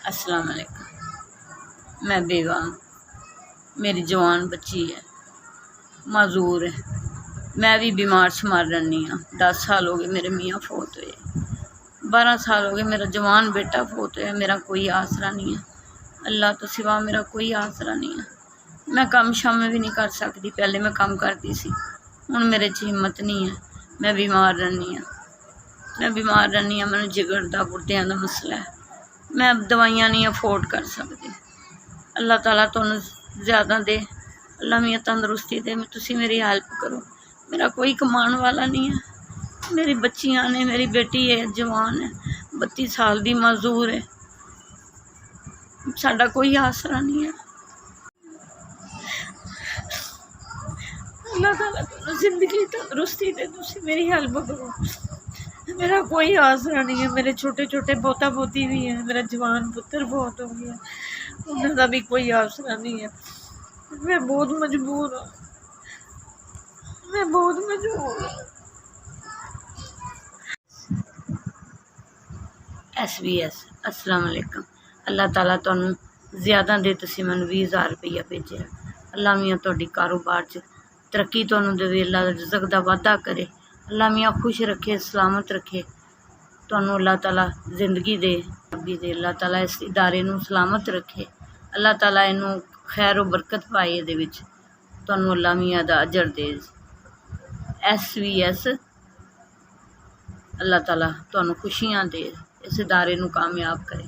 अस्सलाम वालेकुम। मैं बेवा, मेरी जवान बच्ची है, माजूर है। मैं भी बीमार शमार रहनी हाँ। 10 साल हो गए मेरे मियाँ फोत हुए, 12 साल हो गए मेरा जवान बेटा फोत हुआ। मेरा कोई आसरा नहीं है, अल्लाह तो सिवा मेरा कोई आसरा नहीं है। मैं कम शाम भी नहीं कर सकती, पहले मैं काम करती सी, हुण मेरे च हिम्मत नहीं है। मैं बीमार रहनी हाँ, मैनूं जिगर दा गुर्दियां दा मसला है। मैं दवाइयां नहीं अफोर्ड कर सकती। अल्लाह ताला तुहानूं ज़्यादा दे, अल्लाह मियां तंदरुस्ती दे। तुसीं मेरी हेल्प करो, मेरा कोई कमाने वाला नहीं है। मेरी बच्चियां ने, मेरी बेटी है जवान है, 32 साल दी मजूर है, साडा कोई आसरा नहीं है। अल्लाह ताला तुहानूं जिंदगी तंदरुस्ती दे, तुसीं मेरी हेल्प करो। मेरा कोई आसरा नहीं है। मेरे छोटे छोटे पोता पोती भी है, मेरा जवान पुत्र बहुत हो गया, उन्होंने भी कोई आसरा नहीं है। मैं बहुत मजबूर हूँ, मैं बहुत मजबूर हूँ। SBS अस्सलाम वालेकुम। अल्लाह ताला तुहानूं ज़्यादा दे, तुसीं मैनूं 20,000 रुपया भेजिया। अल्लाह मियां तुहाडी कारोबार च तरक्की तुहानूं देवे, अल्लाह रिज़क दा वाधा करे, अल्लाह मियां खुश रखे, सलामत रखे। तुहानूं अल्लाह ताला जिंदगी दे, अल्लाह ताला इस इदारे नूं सलामत रखे, अल्लाह ताला इनूं खैर व बरकत पाए, इहदे विच तुहानूं अल्लाह मियां दा अजर दे। SBS अल्लाह ताला तुहानूं खुशियां दे, इस इदारे नूं कामयाब करे।